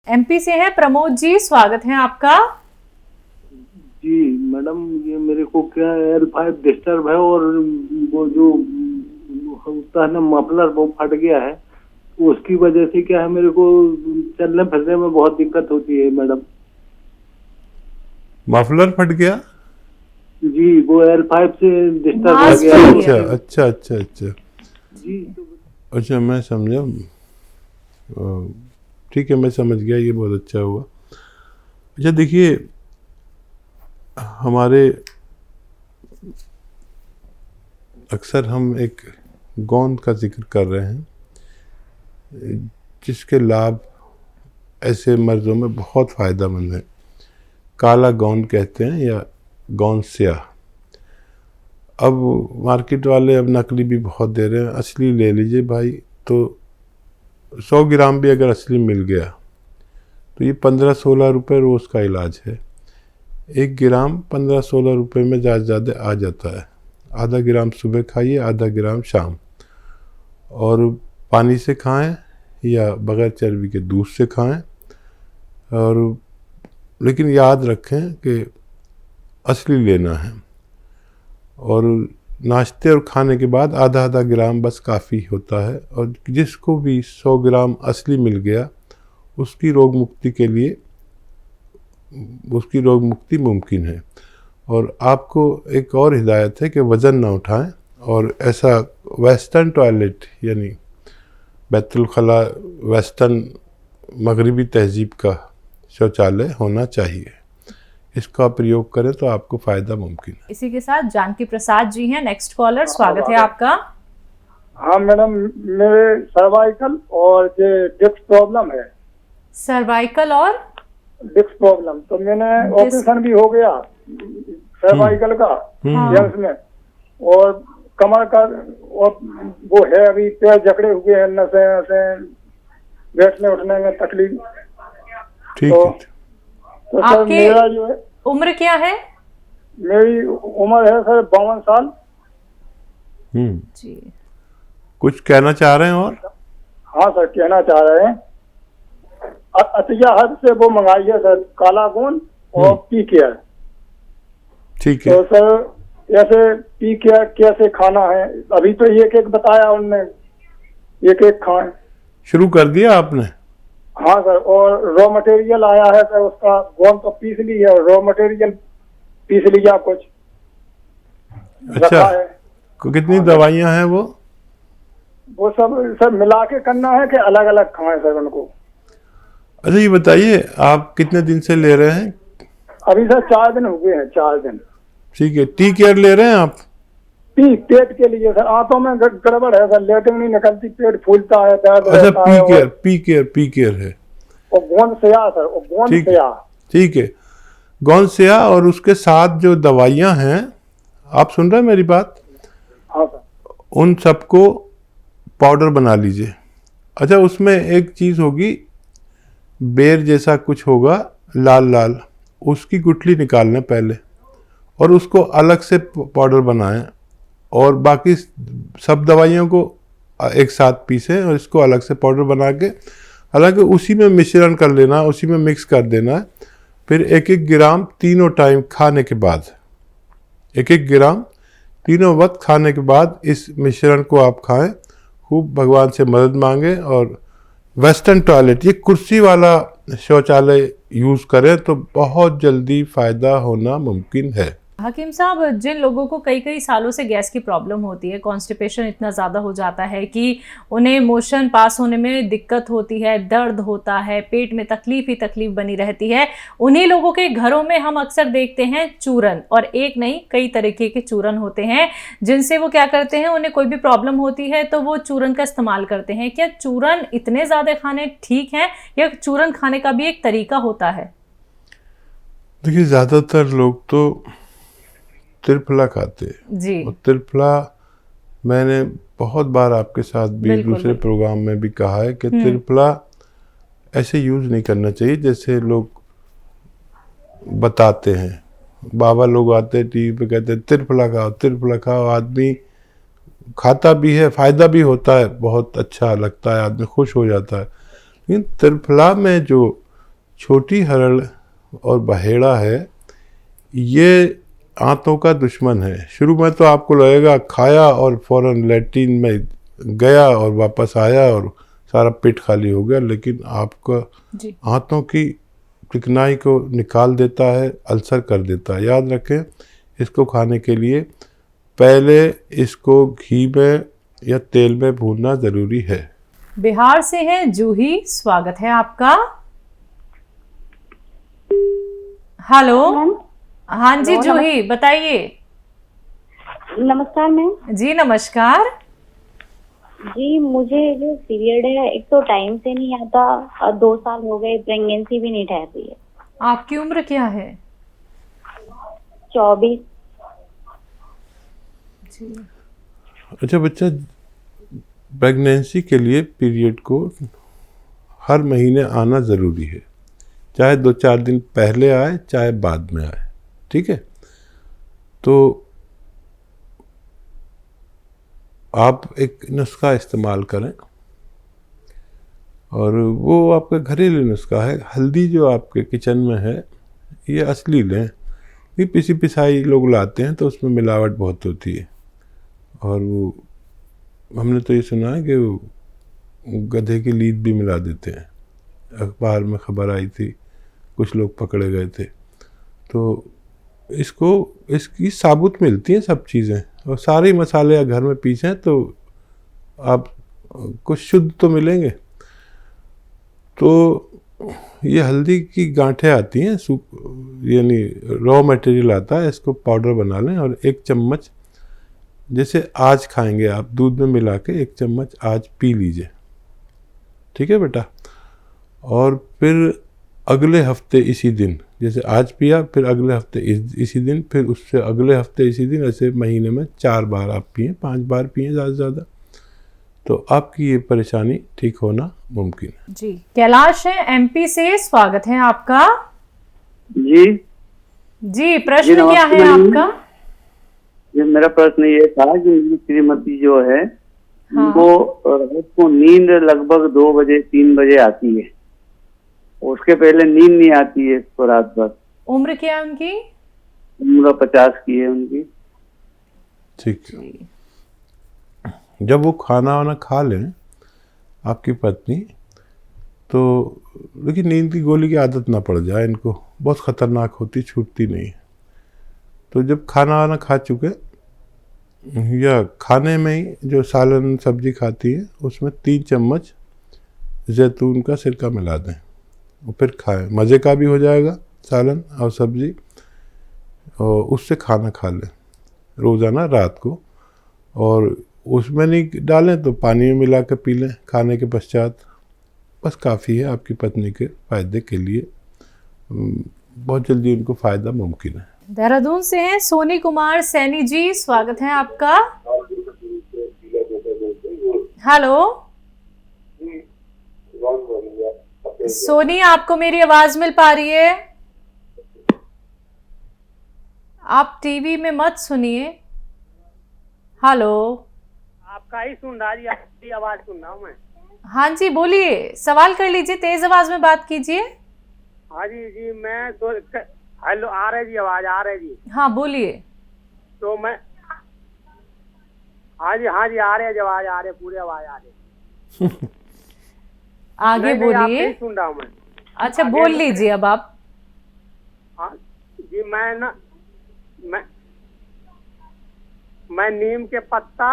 MP से हैं प्रमोद जी, स्वागत है आपका। जी मैडम, ये मेरे को क्या L5 डिस्टर्ब है और वो जो होता है ना मफलर, वो फट गया है। उसकी वजह से क्या है, मेरे को चलने फिरने में बहुत दिक्कत होती है मैडम। मफलर फट गया? जी, वो L5 से डिस्टर्ब हो मास्क गया है। फट गया। अच्छा। जी अच्छा, मैं समझा। ठीक है, मैं समझ गया, ये बहुत अच्छा हुआ। अच्छा देखिए, हमारे अक्सर हम एक गोंद का जिक्र कर रहे हैं जिसके लाभ ऐसे मर्ज़ों में बहुत फ़ायदेमंद है। काला गोंद कहते हैं या गोंद स्याह। अब मार्केट वाले अब नकली भी बहुत दे रहे हैं, असली ले लीजिए भाई। तो 100 ग्राम भी अगर असली मिल गया तो ये 15-16 रुपये रोज़ का इलाज है। 1 ग्राम 15-16 रुपये में ज़्यादा आ जाता है। आधा ग्राम सुबह खाइए, आधा ग्राम शाम, और पानी से खाएं या बग़ैर चर्बी के दूध से खाएं। और लेकिन याद रखें कि असली लेना है, और नाश्ते और खाने के बाद आधा आधा ग्राम बस काफ़ी होता है। और जिसको भी 100 ग्राम असली मिल गया उसकी रोग मुक्ति मुमकिन है। और आपको एक और हिदायत है कि वज़न ना उठाएं, और ऐसा वेस्टर्न टॉयलेट यानी बैतुल खला वेस्टर्न मगरिबी तहजीब का शौचालय होना चाहिए। इसका प्रयोग करें तो आपको फ़ायदा मुमकिन है। इसी के साथ जानकी प्रसाद जी हैं नेक्स्ट कॉलर, स्वागत है आपका। हाँ मैडम, मेरे सर्वाइकल और ये डिस्क प्रॉब्लम है। सर्वाइकल और डिस्क प्रॉब्लम, तो मैंने ऑपरेशन भी हो गया सर्वाइकल का जेंट्स में, और कमर का, और वो है अभी पैर जकड़े हुए हैं, नसें बैठने उठने में तकलीफ। ठीक तो, है। तो सर मेरा जो है, उम्र क्या है? मेरी उम्र है सर 52 साल। जी, कुछ कहना चाह रहे हैं? और हाँ सर, कहना चाह रहे हैं, अतिया हद से वो मंगाई है सर, काला गोंद और पी केयर। ठीक है। तो सर ऐसे पी केयर कैसे खाना है? अभी तो एक बताया उनने, एक खाएं। शुरू कर दिया आपने? हाँ सर, और रॉ मटेरियल आया है सर, उसका गोंद तो पीस ली है, रॉ मटेरियल पीस लिया कुछ अच्छा, रखा है। कितनी दवाइयाँ हैं वो सब सर मिला के करना है कि अलग अलग खाएं सर उनको? अच्छा ये बताइए, आप कितने दिन से ले रहे हैं? अभी सर 4 दिन हो गए हैं, 4 दिन। ठीक है। टी केयर ले रहे हैं आप? पेट के लिए सर, आंतों में गड़बड़ है सर, लेटिंग नहीं निकलती, पेट फूलता है, दर्द अच्छा, रहता है। पी केयर है। और गोंद स्याह सर, और गोंद स्याह। ठीक है, गोंद स्याह, और उसके साथ जो दवाइयाँ हैं, आप सुन रहे हैं मेरी बात? हाँ सर। उन सबको पाउडर बना लीजिए। अच्छा, उसमें एक चीज़ होगी, बेर जैसा कुछ होगा लाल लाल, उसकी गुठली निकाल लें पहले, और उसको अलग से पाउडर बनाएं, और बाकी सब दवाइयों को एक साथ पीसें, और इसको अलग से पाउडर बना के हालांकि उसी में मिश्रण कर लेना, उसी में मिक्स कर देना है। फिर 1-1 ग्राम तीनों टाइम खाने के बाद, 1-1 ग्राम तीनों वक्त खाने के बाद इस मिश्रण को आप खाएं। खूब भगवान से मदद मांगे, और वेस्टर्न टॉयलेट, ये कुर्सी वाला शौचालय यूज़ करें तो बहुत जल्दी फ़ायदा होना मुमकिन है। हकीम साहब, जिन लोगों को कई कई सालों से गैस की प्रॉब्लम होती है, कॉन्स्टिपेशन इतना ज़्यादा हो जाता है कि उन्हें मोशन पास होने में दिक्कत होती है, दर्द होता है, पेट में तकलीफ ही तकलीफ बनी रहती है, उन्हीं लोगों के घरों में हम अक्सर देखते हैं चूरन, और एक नहीं कई तरीके के चूरन होते हैं जिनसे वो क्या करते हैं, उन्हें कोई भी प्रॉब्लम होती है तो वो चूरन का इस्तेमाल करते हैं। क्या चूरन इतने ज़्यादा खाने ठीक हैं, या चूरन खाने का भी एक तरीका होता है? देखिए, ज़्यादातर लोग तो त्रिफला खाते जी। और त्रिफला मैंने बहुत बार आपके साथ भी दूसरे प्रोग्राम में भी कहा है कि त्रिफला ऐसे यूज़ नहीं करना चाहिए जैसे लोग बताते हैं। बाबा लोग आते हैं टीवी पे, कहते हैं त्रिफला खाओ। आदमी खाता भी है, फ़ायदा भी होता है, बहुत अच्छा लगता है, आदमी खुश हो जाता है। लेकिन त्रिफला में जो छोटी हरड़ और बहेड़ा है, ये आंतों का दुश्मन है। शुरू में तो आपको लगेगा खाया और फौरन लैट्रिन में गया और वापस आया और सारा पेट खाली हो गया, लेकिन आपका आंतों की चिकनाई को निकाल देता है, अल्सर कर देता है। याद रखें, इसको खाने के लिए पहले इसको घी में या तेल में भूनना ज़रूरी है। बिहार से है जूही, स्वागत है आपका। हेलो। हाँ जी जूही, बताइए। नमस्कार मैम। जी नमस्कार। जी मुझे जो पीरियड है, एक तो टाइम से नहीं आता और 2 साल हो गए, प्रेगनेंसी भी नहीं ठहर रही है। आपकी उम्र क्या है? 24। जी। अच्छा बच्चा, प्रेगनेंसी के लिए पीरियड को हर महीने आना ज़रूरी है, चाहे 2-4 दिन पहले आए चाहे बाद में आए, ठीक है। तो आप एक नुस्खा इस्तेमाल करें, और वो आपका घरेलू नुस्खा है। हल्दी जो आपके किचन में है, ये असली लें, ये पिसी पिसाई लोग लाते हैं तो उसमें मिलावट बहुत होती है। और वो हमने तो ये सुना है कि वो गधे की लीद भी मिला देते हैं। अखबार में खबर आई थी, कुछ लोग पकड़े गए थे। तो इसकी साबुत मिलती हैं सब चीज़ें, और सारे मसाले घर में पीसें तो आप कुछ शुद्ध तो मिलेंगे। तो ये हल्दी की गांठें आती हैं, यानी रॉ मटेरियल आता है, इसको पाउडर बना लें और 1 चम्मच, जैसे आज खाएंगे आप, दूध में मिला के 1 चम्मच आज पी लीजिए, ठीक है बेटा। और फिर अगले हफ्ते इसी दिन, जैसे आज पिया, फिर अगले हफ्ते इसी दिन, फिर उससे अगले हफ्ते इसी दिन, ऐसे महीने में 4 बार आप पिएं, 5 बार पिएं ज़्यादा से ज़्यादा, तो आपकी ये परेशानी ठीक होना मुमकिन है। जी। कैलाश है एमपी से, स्वागत है आपका। जी जी, प्रश्न क्या है आपका? ये मेरा प्रश्न ये था कि मेरी श्रीमती जो है, हाँ। वो रात को नींद लगभग 2 बजे 3 बजे आती है, उसके पहले नींद नहीं आती है इसको रात भर। उम्र क्या है उनकी? उम्र 50 की है उनकी। ठीक है। जब वो खाना वाना खा लें आपकी पत्नी, तो लेकिन नींद की गोली की आदत ना पड़ जाए इनको, बहुत ख़तरनाक होती, छूटती नहीं। तो जब खाना वाना खा चुके, या खाने में ही जो सालन सब्जी खाती है उसमें 3 चम्मच जैतून का सिरका मिला दें और फिर खाएं। मज़े का भी हो जाएगा सालन और सब्जी, और उससे खाना खा लें रोज़ाना रात को। और उसमें नहीं डालें तो पानी में मिला कर पी लें खाने के पश्चात, बस काफ़ी है आपकी पत्नी के फ़ायदे के लिए। बहुत जल्दी उनको फ़ायदा मुमकिन है। देहरादून से हैं सोनी कुमार सैनी जी, स्वागत है आपका। हेलो सोनी, आपको मेरी आवाज मिल पा रही है? आप टीवी में मत सुनिए। हेलो, आपका ही सुन रहा जी, आपकी आवाज सुन रहा हूँ मैं। हाँ जी बोलिए, सवाल कर लीजिए, तेज आवाज में बात कीजिए। हाँ जी जी, मैं तो हेलो, आ रहे जी, आवाज आ रहे जी। हाँ बोलिए। तो मैं हाँ जी आ रहे, आवाज आ रहे, पूरे आवाज आ रहे। आगे बोलिए। सुन रहा हूँ मैं। अच्छा बोल लीजिए अब आप। हाँ जी, मैं नीम के पत्ता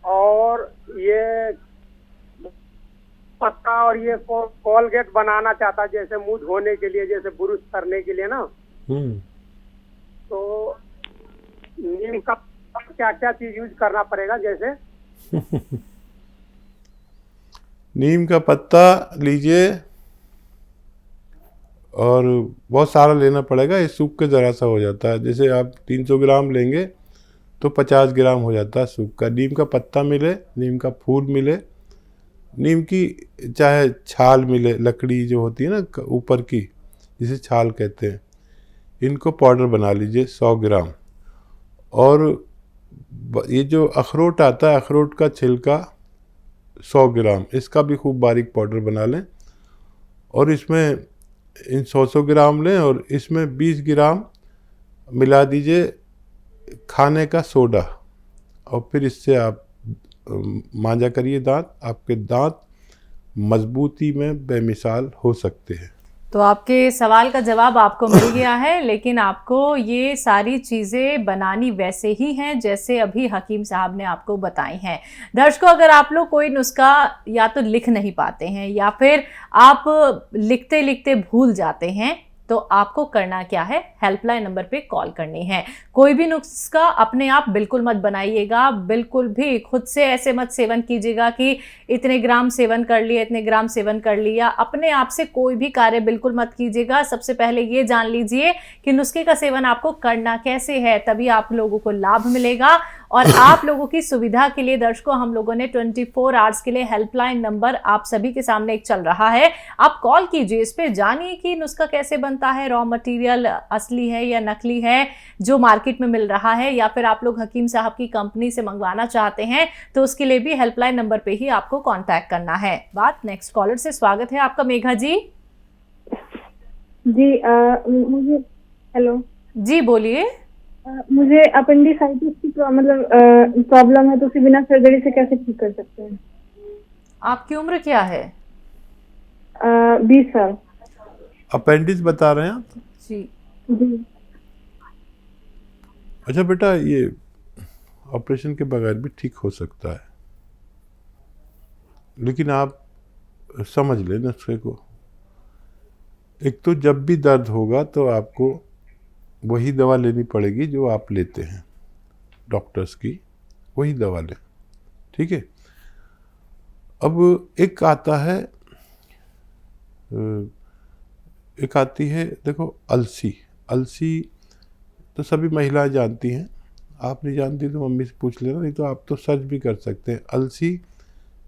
और ये कोलगेट बनाना चाहता, जैसे मुंह धोने के लिए, जैसे ब्रश करने के लिए ना। तो नीम का क्या क्या चीज यूज करना पड़ेगा जैसे? नीम का पत्ता लीजिए, और बहुत सारा लेना पड़ेगा, ये सूख के ज़रा सा हो जाता है। जैसे आप 300 ग्राम लेंगे तो 50 ग्राम हो जाता है सूख का। नीम का पत्ता मिले, नीम का फूल मिले, नीम की चाहे छाल मिले, लकड़ी जो होती है ना ऊपर की, जिसे छाल कहते हैं, इनको पाउडर बना लीजिए 100 ग्राम। और ये जो अखरोट आता है, अखरोट का छिलका 100 ग्राम, इसका भी खूब बारीक पाउडर बना लें। और इसमें इन 100 ग्राम लें और इसमें 20 ग्राम मिला दीजिए खाने का सोडा, और फिर इससे आप मांजा करिए दांत। आपके दांत मजबूती में बेमिसाल हो सकते हैं। तो आपके सवाल का जवाब आपको मिल गया है, लेकिन आपको ये सारी चीज़ें बनानी वैसे ही हैं जैसे अभी हकीम साहब ने आपको बताई हैं। दर्शकों, अगर आप लोग कोई नुस्खा या तो लिख नहीं पाते हैं या फिर आप लिखते लिखते भूल जाते हैं, तो आपको करना क्या है, हेल्पलाइन नंबर पे कॉल करनी है। कोई भी नुस्खा अपने आप बिल्कुल मत बनाइएगा, बिल्कुल भी खुद से ऐसे मत सेवन कीजिएगा कि इतने ग्राम सेवन कर लिया, इतने ग्राम सेवन कर लिया। अपने आप से कोई भी कार्य बिल्कुल मत कीजिएगा। सबसे पहले ये जान लीजिए कि नुस्खे का सेवन आपको करना कैसे है, तभी आप लोगों को लाभ मिलेगा। और आप लोगों की सुविधा के लिए दर्शकों, हम लोगों ने 24 आवर्स के लिए हेल्पलाइन नंबर आप सभी के सामने एक चल रहा है। आप कॉल कीजिए, इस पे जानिए कि नुस्खा कैसे बनता है, रॉ मटेरियल असली है या नकली है जो मार्केट में मिल रहा है, या फिर आप लोग हकीम साहब की कंपनी से मंगवाना चाहते हैं तो उसके लिए भी हेल्पलाइन नंबर पे ही आपको कांटेक्ट करना है। बात नेक्स्ट कॉलर से। स्वागत है आपका मेघा जी। जी मुझे हेलो जी बोलिए। मुझे अपेंडिसाइटिस की मतलब प्रॉब्लम है, तो उसे बिना सर्जरी से कैसे ठीक कर सकते हैं? आपकी उम्र क्या है? 20 साल। अपेंडिक्स बता रहे हैं आप? जी जी। अच्छा बेटा, ये ऑपरेशन के बगैर भी ठीक हो सकता है, लेकिन आप समझ लें नुस्खे को। एक तो जब भी दर्द होगा तो आपको वही दवा लेनी पड़ेगी जो आप लेते हैं डॉक्टर्स की, वही दवा लें, ठीक है। अब एक आता है, एक आती है देखो अलसी। अलसी तो सभी महिलाएं जानती हैं, आप नहीं जानती तो मम्मी से पूछ लेना, नहीं तो आप तो सर्च भी कर सकते हैं। अलसी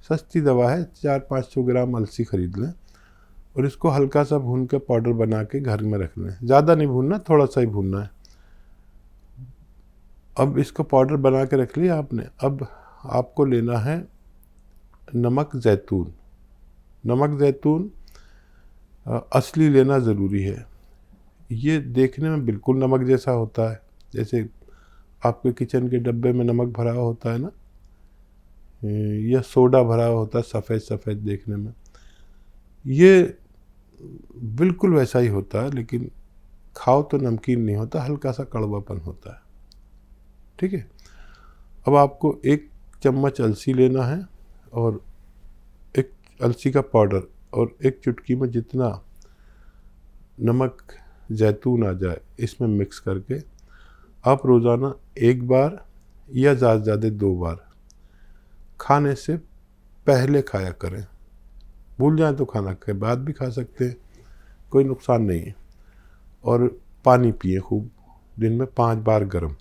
सस्ती दवा है, 400-500 ग्राम अलसी खरीद लें और इसको हल्का सा भून के पाउडर बना के घर में रख लें। ज़्यादा नहीं भूनना, थोड़ा सा ही भूनना है। अब इसको पाउडर बना के रख लिया आपने। अब आपको लेना है नमक ज़ैतून। नमक ज़ैतून असली लेना ज़रूरी है। ये देखने में बिल्कुल नमक जैसा होता है, जैसे आपके किचन के डब्बे में नमक भरा होता है ना, या सोडा भरा होता है सफ़ेद सफ़ेद देखने में, ये बिल्कुल वैसा ही होता है, लेकिन खाओ तो नमकीन नहीं होता, हल्का सा कड़वापन होता है, ठीक है। अब आपको 1 चम्मच अलसी लेना है और 1 अलसी का पाउडर और 1 चुटकी में जितना नमक ज़ैतून आ जाए इसमें मिक्स करके आप रोज़ाना 1 बार या ज़्यादा से ज़्यादा 2 बार खाने से पहले खाया करें। भूल जाएं तो खाना के बाद भी खा सकते हैं, कोई नुकसान नहीं है। और पानी पिए खूब, दिन में 5 बार गर्म,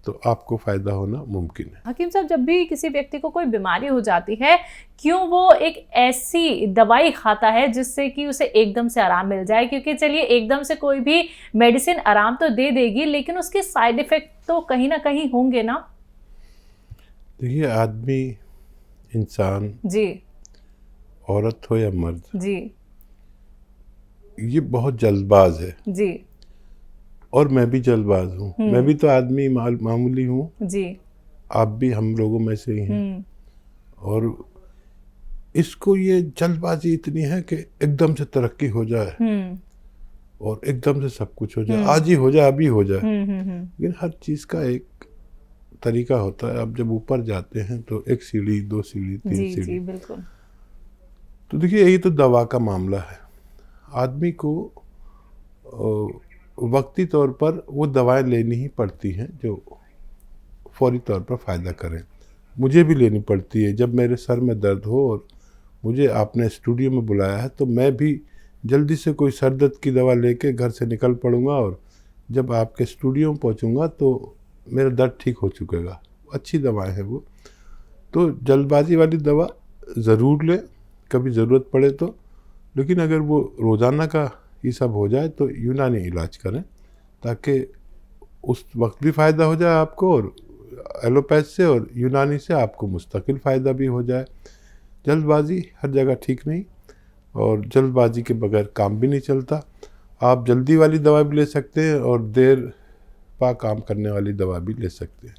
तो आपको फ़ायदा होना मुमकिन है। हकीम साहब, जब भी किसी व्यक्ति को कोई बीमारी हो जाती है, क्यों वो एक ऐसी दवाई खाता है जिससे कि उसे एकदम से आराम मिल जाए? क्योंकि चलिए एकदम से कोई भी मेडिसिन आराम तो दे देगी, लेकिन उसके साइड इफ़ेक्ट तो कहीं ना कहीं होंगे ना। देखिए, आदमी, इंसान जी, औरत हो या मर्द, जी, ये बहुत जल्दबाज है। जी, और मैं भी जल्दबाज हूँ। मैं भी तो आदमी मामूली हूँ, जी, आप भी हम लोगों में से ही हैं। और इसको ये जल्दबाजी इतनी है कि एकदम से तरक्की हो जाए और एकदम से सब कुछ हो जाए, आज ही हो जाए, अभी हो जाए। लेकिन हर चीज़ का एक तरीका होता है। अब जब ऊपर जाते हैं तो 1 सीढ़ी, 2 सीढ़ी, 3 जी, सीढ़ी। जी, बिल्कुल। तो देखिए, यही तो दवा का मामला है। आदमी को वक्ती तौर पर वो दवाएं लेनी ही पड़ती हैं जो फौरी तौर पर फ़ायदा करें। मुझे भी लेनी पड़ती है। जब मेरे सर में दर्द हो और मुझे आपने स्टूडियो में बुलाया है तो मैं भी जल्दी से कोई सर दर्द की दवा लेके घर से निकल पड़ूंगा, और जब आपके स्टूडियो में पहुंचूंगा तो मेरा दर्द ठीक हो चुकेगा। अच्छी दवाएं हैं वो। तो जल्दबाजी वाली दवा ज़रूर लें कभी ज़रूरत पड़े तो, लेकिन अगर वो रोज़ाना का ये सब हो जाए तो यूनानी इलाज करें, ताकि उस वक्त भी फ़ायदा हो जाए आपको, और एलोपैथ से और यूनानी से आपको मुस्तकिल फ़ायदा भी हो जाए। जल्दबाजी हर जगह ठीक नहीं, और जल्दबाजी के बगैर काम भी नहीं चलता। आप जल्दी वाली दवा भी ले सकते हैं और देर पा काम करने वाली दवा भी ले सकते हैं।